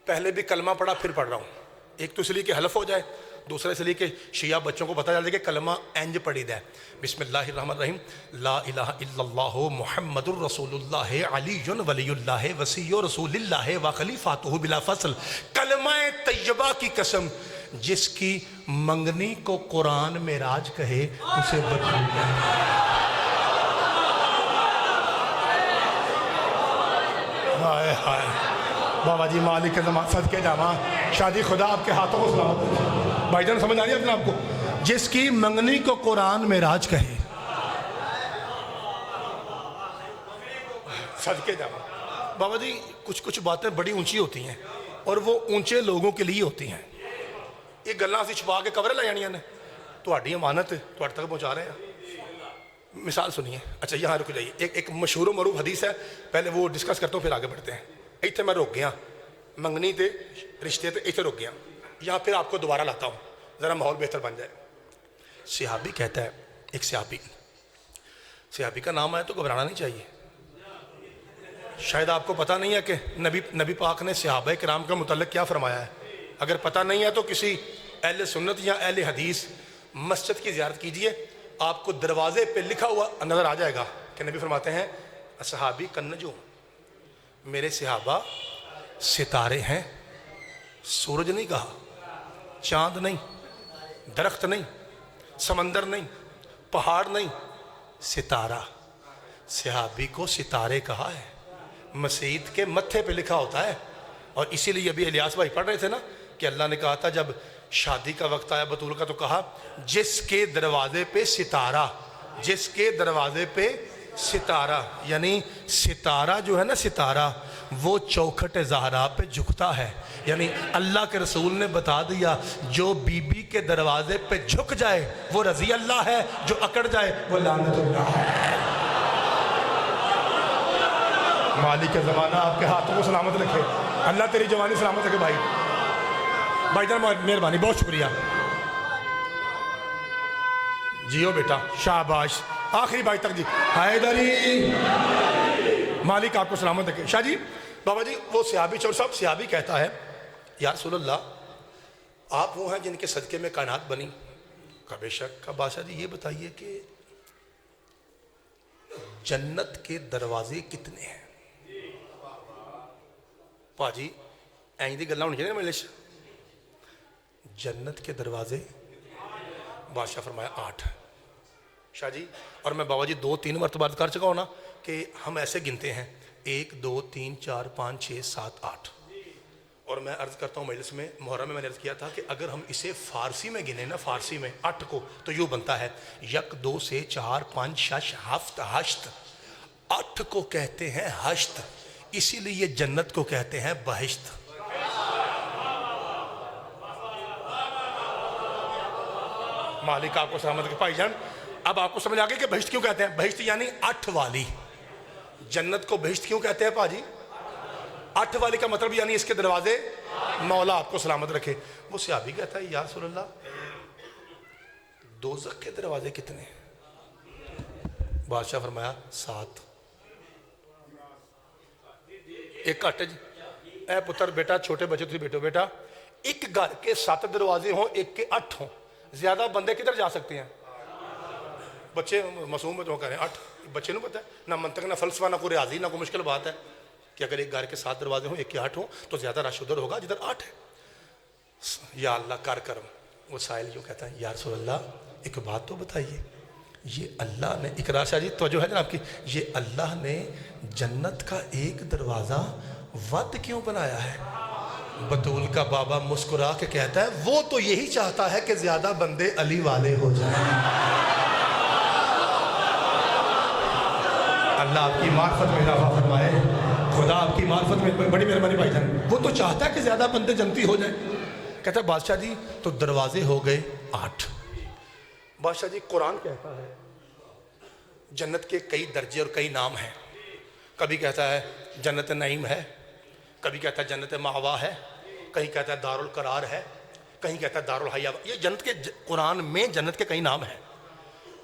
پہلے بھی کلمہ پڑھا پھر پڑھ رہا ہوں. ایک تو اس لیے کہ حلف ہو جائے, دوسرا اس لیے کہ شیعہ بچوں کو پتہ چل جائے کہ کلمہ انج پڑھی دا ہے. بسم اللہ الرحمن الرحیم. لا الہ الا اللہ محمد الرسول اللہ علی ولی اللہ وصی رسول اللہ و خلیفاتہ بلا فصل. کلمہ طیبہ کی قسم, جس کی منگنی کو قرآن معراج کہے اسے بدل جائے. ہائے ہائے بابا جی مالک کے زمان صدقے جاواں, شادی خدا آپ کے ہاتھوں کو سلامت. بھائی جان سمجھ آ رہی ہے اپنے آپ کو؟ جس کی منگنی کو قرآن معراج کہے, صدقے جاواں. بابا جی کچھ باتیں بڑی اونچی ہوتی ہیں اور وہ اونچے لوگوں کے لیے ہوتی ہیں. یہ گلاں اسی چھپا کے کور لے جانیاں نے, تہاڈی امانت تہاڈے تک پہنچا رہے ہیں. مثال سنیے. اچھا یہاں رک جائیے. ایک مشہور و معروف حدیث ہے, پہلے وہ ڈسکس کرتا ہوں پھر آگے بڑھتے ہیں. ایتھے میں رک گیا, منگنی تے رشتے تے ایتھے رک گیا. یہاں پھر آپ کو دوبارہ لاتا ہوں ذرا ماحول بہتر بن جائے. صحابی کہتا ہے, ایک صحابی کا نام آیا تو گھبرانا نہیں چاہیے. شاید آپ کو پتہ نہیں ہے کہ نبی پاک نے صحابہ کرام کا متعلق کیا فرمایا ہے. اگر پتہ نہیں ہے تو کسی اہل سنت یا اہل حدیث مسجد کی زیارت کیجئے, آپ کو دروازے پہ لکھا ہوا نظر آ جائے گا کہ نبی فرماتے ہیں صحابی کنجوم, میرے صحابہ ستارے ہیں. سورج نہیں کہا, چاند نہیں, درخت نہیں, سمندر نہیں, پہاڑ نہیں, ستارہ. صحابی کو ستارے کہا ہے. مسجد کے متھے پہ لکھا ہوتا ہے. اور اسی لیے ابھی الیاس بھائی پڑھ رہے تھے نا کہ اللہ نے کہا تھا جب شادی کا وقت آیا بطول کا تو کہا جس کے دروازے پہ ستارہ, جس کے دروازے پہ ستارہ. یعنی ستارہ جو ہے نا, ستارہ وہ چوکھٹ زہرا پہ جھکتا ہے. یعنی اللہ کے رسول نے بتا دیا جو بی بی کے دروازے پہ جھک جائے وہ رضی اللہ ہے, جو اکڑ جائے وہ لعنت اللہ ہے. مالک کے زمانہ آپ کے ہاتھوں کو سلامت رکھے. اللہ تیری جوانی سلامت رکھے. بھائی جان مہربانی, بہت شکریہ. جیو بیٹا, شاباش. آخری بھائی تک جی, حیدری. مالک آپ کو سلامت رکھے. شاہ جی, بابا جی وہ صحابی چور صاحب صحابی کہتا ہے یا رسول اللہ آپ وہ ہیں جن کے صدقے میں کائنات بنی. کہا بے شک. کہا بادشاہ جی یہ بتائیے کہ جنت کے دروازے کتنے ہیں؟ پاجی این دی گلاں ہونی چاہیے میرے لیے. جنت کے دروازے, بادشاہ فرمایا 8. شاہ جی, اور میں بابا جی 2-3 مرتبہ کر چکا ہوں نا کہ ہم ایسے گنتے ہیں 1 2 3 4 5 6 7 8. اور میں عرض کرتا ہوں مجلس میں, محرم میں نے عرض کیا تھا کہ اگر ہم اسے فارسی میں گنے نا, فارسی میں 8 کو, تو یوں بنتا ہے 1 2 سے 4 5 6 7 8. 8 کو کہتے ہیں حشت, اسی لیے جنت کو کہتے ہیں بہشت. مالک آپ کو سلامت رکھے. بھائی جان اب آپ کو سمجھ آگے کہ بہشت کیوں کہتے ہیں؟ بہشت یعنی 8 والی. جنت کو بہشت کیوں کہتے ہیں پاجی؟ 8 والی کا مطلب یعنی اس کے دروازے. مولا آپ کو سلامت رکھے. وہ صحابی کہتا ہے یا رسول اللہ دوزخ کے دروازے کتنے ہیں؟ بادشاہ فرمایا 7. ایک کٹ جی. اے پتر بیٹا, چھوٹے بچے تھی بیٹو بیٹا, ایک گھر کے 7 دروازے ہوں, ایک کے 8 ہوں, زیادہ بندے کدھر جا سکتے ہیں؟ بچے معصوم میں تو کہہ رہے ہیں 8. بچے نو پتہ ہے نہ منطق نہ فلسفہ نہ کوئی ریاضی نہ کوئی مشکل بات ہے کہ اگر ایک گھر کے 7 دروازے ہوں, ایک کے 8 ہوں, تو زیادہ رش ادھر ہوگا جدھر 8 ہے. یا اللہ کر کرم. وہ سائل یوں کہتا ہے یا رسول اللہ ایک بات تو بتائیے, یہ اللہ نے, اقرار شاہ جی توجہ ہے جناب کی, یہ اللہ نے جنت کا ایک دروازہ ود کیوں بنایا ہے؟ بطول کا بابا مسکرا کے کہتا ہے وہ تو یہی چاہتا ہے کہ زیادہ بندے علی والے ہو جائیں. اللہ آپ کی معرفت میں اضافہ فرمائے, خدا آپ کی معرفت میں بڑی مہربانی. بھائی جان وہ تو چاہتا ہے کہ زیادہ بندے جنتی ہو جائیں. کہتا ہے بادشاہ جی تو دروازے ہو گئے 8. بادشاہ جی قرآن کہتا ہے جنت کے کئی درجے اور کئی نام ہیں. کبھی کہتا ہے جنت نعیم ہے, کبھی کہتا ہے جنت مأوا ہے, کہیں کہتا ہے دار القرار ہے, کہیں کہتا ہے دار الحیا. یہ جنت کے قرآن میں جنت کے کئی نام ہیں.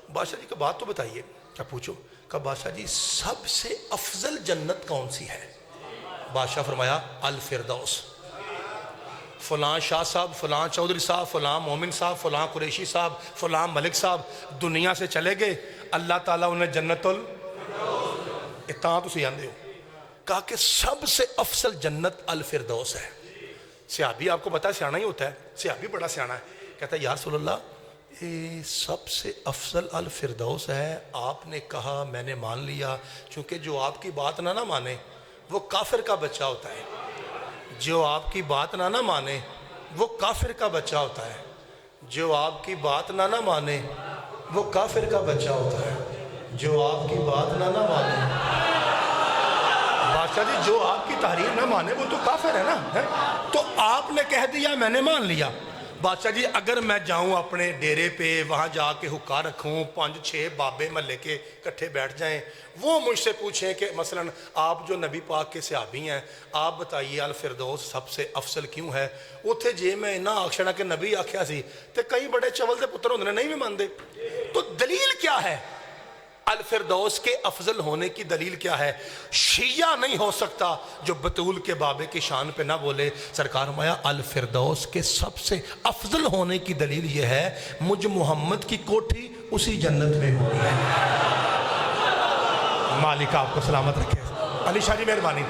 بادشاہ جی کا بات تو بتائیے. کیا پوچھو؟ کہ بادشاہ جی سب سے افضل جنت کون سی ہے؟ بادشاہ فرمایا الفردوس. فلاں شاہ صاحب، فلاں چودھری صاحب، فلاں مومن صاحب، فلاں قریشی صاحب، فلاں ملک صاحب دنیا سے چلے گئے، اللہ تعالیٰ انہیں جنت اتنا تو سی آندے ہو، کہا کہ سب سے افضل جنت الفردوس ہے۔ صحابی آپ کو پتا ہے سیانا ہی ہوتا ہے، صحابی بڑا سیانا ہے، کہتا ہے یا رسول اللہ یہ سب سے افضل الفردوس ہے، آپ نے کہا میں نے مان لیا، چونکہ جو آپ کی بات نہ مانے وہ کافر کا بچہ ہوتا ہے، جو آپ کی بات نہ مانے وہ کافر کا بچہ ہوتا ہے، جو آپ کی بات نہ مانے وہ کافر کا بچہ ہوتا ہے، جو آپ کی بات نہ مانے، بادشاہ جی جو آپ کی تحریر نہ مانے وہ تو کافر ہے نا، تو آپ نے کہہ دیا میں نے مان لیا۔ بادشاہ جی اگر میں جاؤں اپنے ڈیرے پہ وہاں جا کے حکا رکھوں، 5-6 بابے محلے کے کٹھے بیٹھ جائیں، وہ مجھ سے پوچھیں کہ مثلا آپ جو نبی پاک کے صحابی ہیں آپ بتائیے الفردوس سب سے افضل کیوں ہے، اتھے جے میں نہ آکشنا کہ نبی آکھیا سی تے کئی بڑے چول دے پتر ہوندے نہیں بھی ماندے، تو دلیل کیا ہے الفردوس کے افضل ہونے کی؟ دلیل کیا ہے؟ شیعہ نہیں ہو سکتا جو بطول کے بابے کی شان پہ نہ بولے۔ سرکار فرمایا الفردوس کے سب سے افضل ہونے کی دلیل یہ ہے مجھ محمد کی کوٹھی اسی جنت میں ہونی ہے۔ مالک آپ کو سلامت رکھے۔ علی شاہ جی مہربانی۔